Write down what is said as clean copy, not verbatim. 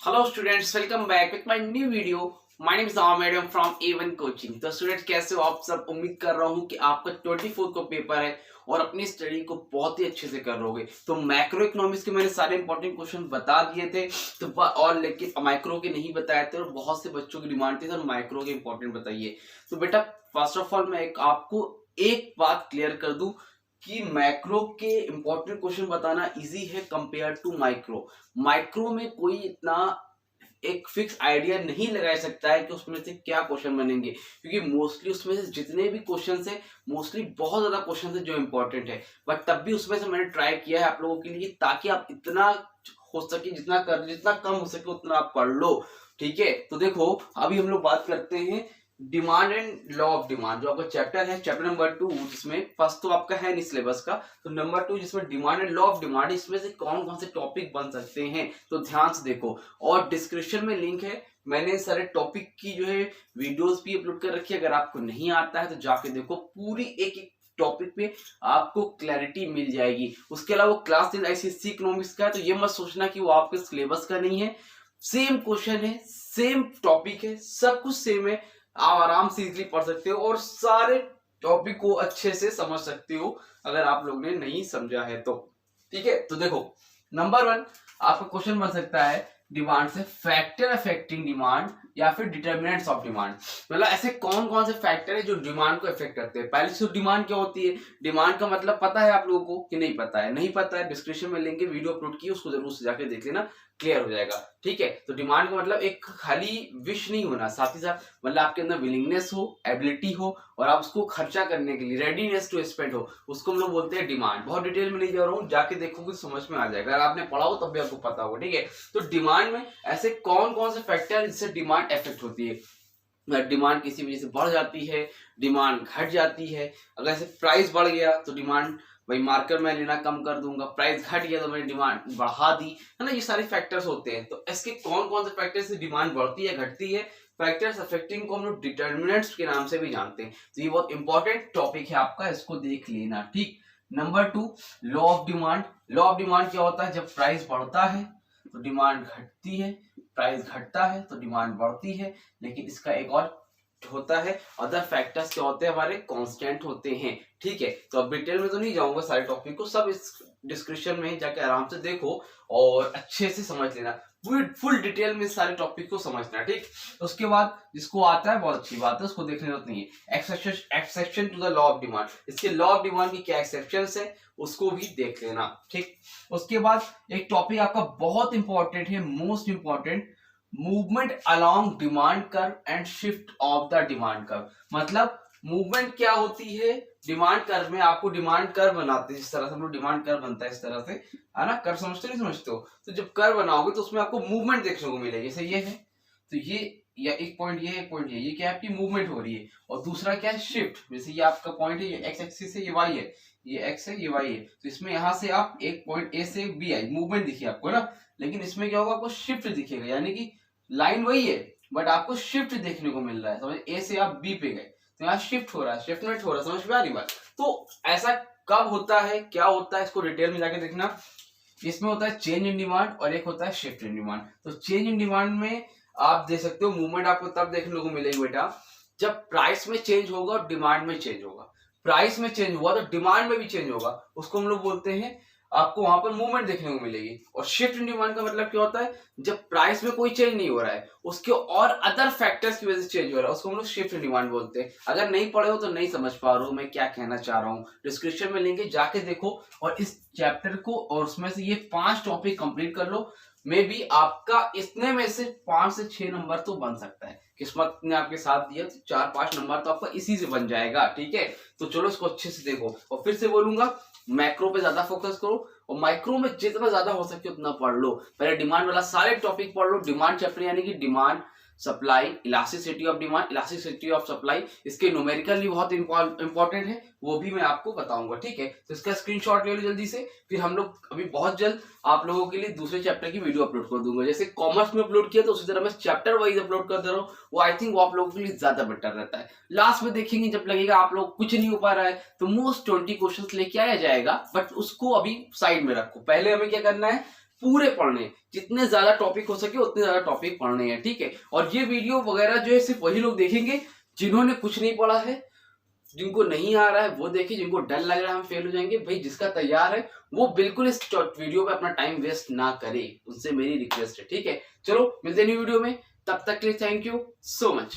Hello students, welcome back with my new video. My name is Aamir from A1 coaching. तो students, कैसे हो आप सब? उम्मीद कर रहा हूँ कि आपका 24 को पेपर है और अपनी स्टडी को बहुत ही अच्छे से कर लोगे। तो मैक्रो इकोनॉमिक्स के मैंने सारे इंपॉर्टेंट क्वेश्चन बता दिए थे और लेकिन माइक्रो के नहीं बताए थे और बहुत से बच्चों की डिमांड थी सर माइक्रो के इंपॉर्टेंट बताइए। तो बेटा फर्स्ट ऑफ ऑल मैं आपको एक बात क्लियर कर दूं कि मैक्रो के इंपॉर्टेंट क्वेश्चन बताना इजी है कंपेयर टू माइक्रो। माइक्रो में कोई इतना एक फिक्स आइडिया नहीं लगा सकता है कि उसमें से क्या क्वेश्चन बनेंगे, क्योंकि मोस्टली उसमें से जितने भी क्वेश्चन है मोस्टली बहुत ज्यादा क्वेश्चन है जो इंपॉर्टेंट है। बट तब भी उसमें से मैंने ट्राई किया है आप लोगों के लिए ताकि आप इतना हो सके जितना कम हो सके उतना आप पढ़ लो। ठीक है, तो देखो अभी हम लोग बात करते हैं demand and law of demand, जो आपका चैप्टर है, चैप्टर नंबर 2, जिसमें फर्स्ट तो आपका है नहीं सिलेबस का, तो नंबर 2 जिसमें demand and law of demand, इसमें से कौन कौन से टॉपिक बन सकते हैं तो ध्यान से देखो। और डिस्क्रिप्शन में लिंक है, मैंने सारे टॉपिक की जो है वीडियोस भी अपलोड कर रखी है। अगर आपको नहीं आता है तो जाके देखो, पूरी एक एक टॉपिक पे आपको क्लैरिटी मिल जाएगी। उसके अलावा क्लास 10 ICSE इकोनॉमिक्स का है, तो ये मत सोचना कि वो आपके सिलेबस का नहीं है। सेम क्वेश्चन है, सेम टॉपिक है, सब कुछ सेम है। आप आराम से इजीली पढ़ सकते हो और सारे टॉपिक को अच्छे से समझ सकते हो अगर आप लोग ने नहीं समझा है तो। ठीक है, तो देखो नंबर 1 आपका क्वेश्चन बन सकता है डिमांड से फैक्टर अफेक्टिंग डिमांड या फिर डिटर्मिनेंट्स ऑफ डिमांड। मतलब ऐसे कौन कौन से फैक्टर है जो डिमांड को अफेक्ट करते हैं। पहले तो डिमांड क्या होती है, डिमांड का मतलब पता है आप लोगों को कि नहीं पता है? नहीं पता है, डिस्क्रिप्शन में लिंक है, वीडियो अपलोड की, उसको जरूर से जाके देख लेना, क्लियर हो जाएगा। ठीक है, तो डिमांड का मतलब एक खाली विश नहीं होना, साथ ही साथ मतलब आपके अंदर विलिंगनेस हो, एबिलिटी हो और आप उसको खर्चा करने के लिए रेडीनेस टू स्पेंड हो, उसको हम लोग बोलते हैं डिमांड। बहुत डिटेल में नहीं जा रहा हूँ, जाके देखोगे समझ में आ जाएगा, अगर आपने पढ़ा हो तब भी आपको पता होगा। ठीक है, तो डिमांड में ऐसे कौन कौन से फैक्टर है जिससे डिमांड इफेक्ट होती है। डिमांड किसी वजह से बढ़ जाती है, डिमांड घट जाती है। अगर ऐसे प्राइस बढ़ गया तो डिमांड, भाई मार्केट में लेना कम कर दूंगा, प्राइस घट गया तो मैंने डिमांड बढ़ा दी, है ना। ये सारे फैक्टर्स होते हैं। तो इसके कौन कौन से फैक्टर्स से डिमांड बढ़ती है घटती है, फैक्टर्स अफेक्टिंग को हम लोग डिटर्मिनेंट्स के नाम से भी जानते हैं। तो ये बहुत इंपॉर्टेंट टॉपिक है आपका, इसको देख लेना। ठीक, number 2 law of demand. Law of demand क्या होता है, जब प्राइस बढ़ता है तो डिमांड घटती है, प्राइस घटता है तो डिमांड बढ़ती है। लेकिन इसका एक और होता है, अदर फैक्टर्स क्या होते हैं, हमारे कांस्टेंट होते हैं। ठीक है, तो अब डिटेल में तो नहीं जाऊंगा, सारे टॉपिक को सब इस डिस्क्रिप्शन में जाके आराम से देखो और अच्छे से समझ लेना, फुल डिटेल में सारे टॉपिक को समझना। ठीक, उसके बाद जिसको आता है बहुत अच्छी बात है, उसको देखने जरूरत नहीं है। Exception to the law of demand, इसके लॉ ऑफ डिमांड की क्या एक्सेप्शन है उसको भी देख लेना। ठीक, उसके बाद एक टॉपिक आपका बहुत इंपॉर्टेंट है, most important, movement along demand curve and shift of the demand curve. मतलब मूवमेंट क्या होती है डिमांड कर्व में, आपको डिमांड कर्व बनाते हैं, जिस तरह से हम लोग डिमांड कर्व बनता है इस तरह से, है ना। कर्व समझते नहीं समझते हो? तो जब कर्व बनाओगे तो उसमें आपको मूवमेंट देखने को मिलेगी। जैसे ये है तो ये, या एक पॉइंट ये, एक पॉइंट ये क्या है, आपकी मूवमेंट हो रही है। और दूसरा क्या है, शिफ्ट। जैसे ये आपका पॉइंट है, ये एक्स एक्सिस है, ये वाई है, ये एक्स है, ये वाई है, तो इसमें यहां से आप एक पॉइंट ए से बी आई, मूवमेंट दिखी आपको ना। लेकिन इसमें क्या होगा, आपको शिफ्ट दिखेगा, यानी कि लाइन वही है बट आपको शिफ्ट देखने को मिल रहा है। समझ, ए से आप बी पे गए तो यहाँ शिफ्ट हो रहा है, शिफ्टमेंट हो रहा है। समझ में आ रही बात? तो ऐसा कब होता है, क्या होता है, इसको डिटेल में जाके देखना। इसमें होता है चेंज इन डिमांड और एक होता है शिफ्ट इन डिमांड। तो चेंज इन डिमांड में आप देख सकते हो मूवमेंट आपको तब देखने को मिलेगी बेटा जब प्राइस में चेंज होगा और डिमांड में चेंज होगा। प्राइस में चेंज हुआ तो डिमांड में भी चेंज होगा, उसको हम लोग बोलते हैं, आपको वहां पर मूवमेंट देखने को मिलेगी। और शिफ्ट इन डिमांड का मतलब क्या होता है, जब प्राइस में कोई चेंज नहीं हो रहा है, उसके और अदर फैक्टर्स की वजह से चेंज हो रहा है, उसको हम लोग शिफ्ट इन डिमांड बोलते हैं। अगर नहीं पढ़े हो तो नहीं समझ पा रहे हो मैं क्या कहना चाह रहा हूँ, डिस्क्रिप्शन में लिंक है, जाके देखो और इस चैप्टर को और उसमें से ये 5 टॉपिक कंप्लीट कर लो। मे बी आपका इसने में से 5 से 6 नंबर तो बन सकता है, किस्मत ने आपके साथ दिया तो 4-5 नंबर तो आपका इसी से बन जाएगा। ठीक है, तो चलो इसको अच्छे से देखो। और फिर से बोलूंगा, मैक्रो पे ज्यादा फोकस करो और माइक्रो में जितना ज्यादा हो सके उतना पढ़ लो। पहले डिमांड वाला सारे टॉपिक पढ़ लो, डिमांड चैप्टर यानी कि demand, supply, elasticity of demand, elasticity of supply, इसके न्यूमेरिकल भी बहुत इंपॉर्टेंट है, वो भी मैं आपको बताऊंगा। ठीक है, तो इसका स्क्रीनशॉट ले लो जल्दी से, फिर हम लोग अभी बहुत जल्द आप लोगों के लिए दूसरे चैप्टर की वीडियो अपलोड कर दूंगा। जैसे कॉमर्स में अपलोड किया तो उसी तरह मैं चैप्टर वाइज अपलोड कर दे रहा हूँ, वो आई थिंक वो आप लोगों के लिए ज्यादा बेटर रहता है। लास्ट में देखेंगे जब लगेगा आप लोग कुछ नहीं हो पा रहा है तो मोस्ट 20 क्वेश्चन लेके आया जाएगा, बट उसको अभी साइड में रखो। पहले हमें क्या करना है, पूरे पढ़ने हैं, जितने ज्यादा टॉपिक हो सके उतने ज्यादा टॉपिक पढ़ने हैं, ठीक है। और ये वीडियो वगैरह जो है सिर्फ वही लोग देखेंगे जिन्होंने कुछ नहीं पढ़ा है, जिनको नहीं आ रहा है वो देखे, जिनको डर लग रहा है हम फेल हो जाएंगे, भाई जिसका तैयार है वो बिल्कुल इस वीडियो पे अपना टाइम वेस्ट ना करे, उनसे मेरी रिक्वेस्ट है, ठीक है। चलो मिलते हैं न्यू वीडियो में, तब तक के लिए थैंक यू सो मच।